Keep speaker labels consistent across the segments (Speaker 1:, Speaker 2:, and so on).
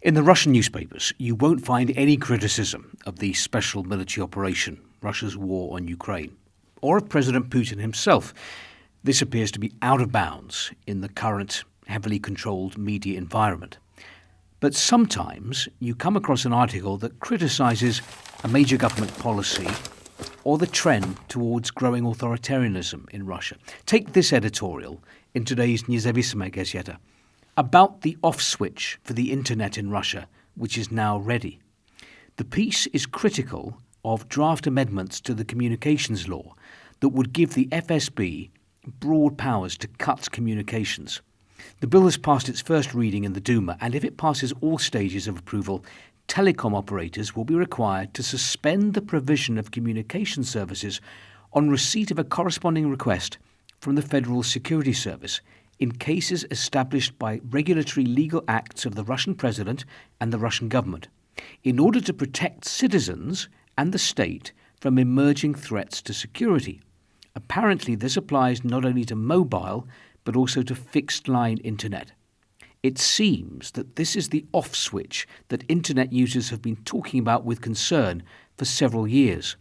Speaker 1: In the Russian newspapers, you won't find any criticism of the special military operation, Russia's war on Ukraine, or of President Putin himself. This appears to be out of bounds in the current heavily controlled media environment. But sometimes you come across an article that criticises a major government policy or the trend towards growing authoritarianism in Russia. Take this editorial in today's Nezavisime Gazeta about the off switch for the internet in Russia, which is now ready. The piece is critical of draft amendments to the communications law that would give the FSB broad powers to cut communications. The bill has passed its first reading in the Duma, and if it passes all stages of approval, telecom operators will be required to suspend the provision of communication services on receipt of a corresponding request from the Federal Security Service in cases established by regulatory legal acts of the Russian president and the Russian government, in order to protect citizens and the state from emerging threats to security. Apparently, this applies not only to mobile, but also to fixed-line internet. It seems that this is the off switch that internet users have been talking about with concern for several years.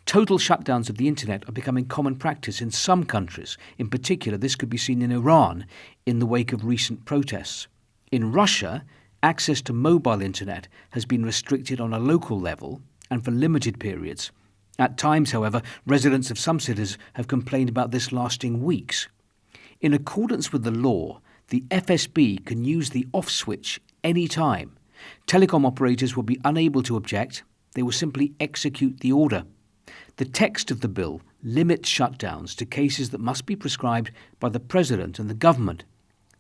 Speaker 1: Total shutdowns of the internet are becoming common practice in some countries. In particular, this could be seen in Iran in the wake of recent protests. In Russia, access to mobile internet has been restricted on a local level and for limited periods. At times, however, residents of some cities have complained about this lasting weeks. In accordance with the law, the FSB can use the off switch any time. Telecom operators will be unable to object. They will simply execute the order. The text of the bill limits shutdowns to cases that must be prescribed by the president and the government.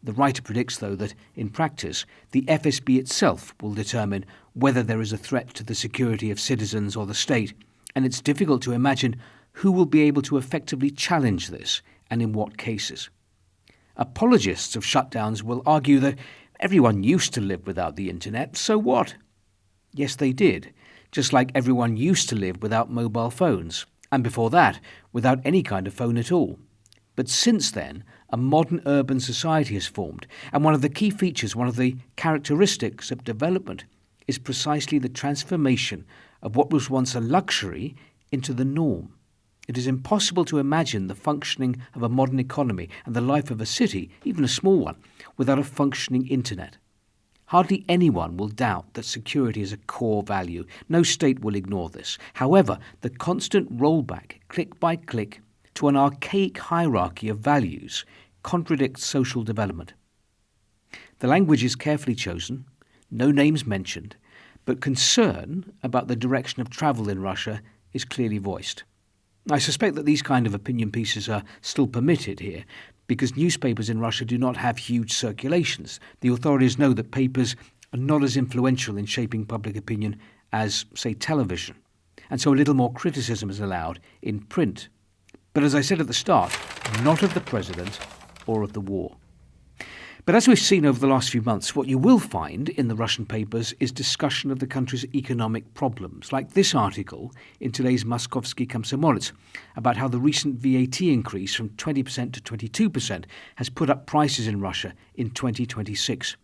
Speaker 1: The writer predicts, though, that in practice, the FSB itself will determine whether there is a threat to the security of citizens or the state, and it's difficult to imagine who will be able to effectively challenge this and in what cases. Apologists of shutdowns will argue that everyone used to live without the internet, so what? Yes, they did, just like everyone used to live without mobile phones, and before that, without any kind of phone at all. But since then, a modern urban society has formed, and one of the key features, one of the characteristics of development, is precisely the transformation of what was once a luxury into the norm. It is impossible to imagine the functioning of a modern economy and the life of a city, even a small one, without a functioning internet. Hardly anyone will doubt that security is a core value. No state will ignore this. However, the constant rollback, click by click, to an archaic hierarchy of values contradicts social development. The language is carefully chosen, no names mentioned, but concern about the direction of travel in Russia is clearly voiced. I suspect that these kind of opinion pieces are still permitted here because newspapers in Russia do not have huge circulations. The authorities know that papers are not as influential in shaping public opinion as, say, television, and so a little more criticism is allowed in print. But as I said at the start, not of the president or of the war. But as we've seen over the last few months, what you will find in the Russian papers is discussion of the country's economic problems, like this article in today's Moskovsky Komsomolets about how the recent VAT increase from 20% to 22% has put up prices in Russia in 2026.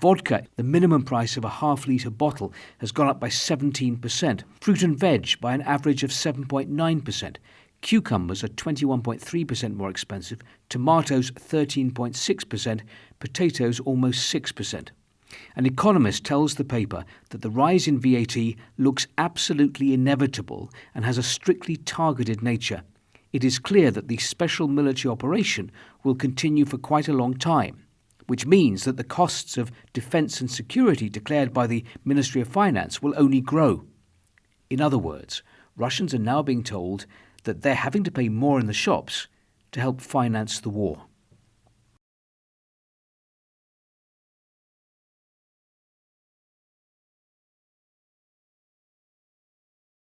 Speaker 1: Vodka, the minimum price of a half-litre bottle, has gone up by 17%. Fruit and veg by an average of 7.9%. Cucumbers are 21.3% more expensive, tomatoes 13.6%, potatoes almost 6%. An economist tells the paper that the rise in VAT looks absolutely inevitable and has a strictly targeted nature. It is clear that the special military operation will continue for quite a long time, which means that the costs of defence and security declared by the Ministry of Finance will only grow. In other words, Russians are now being told that they're having to pay more in the shops to help finance the war.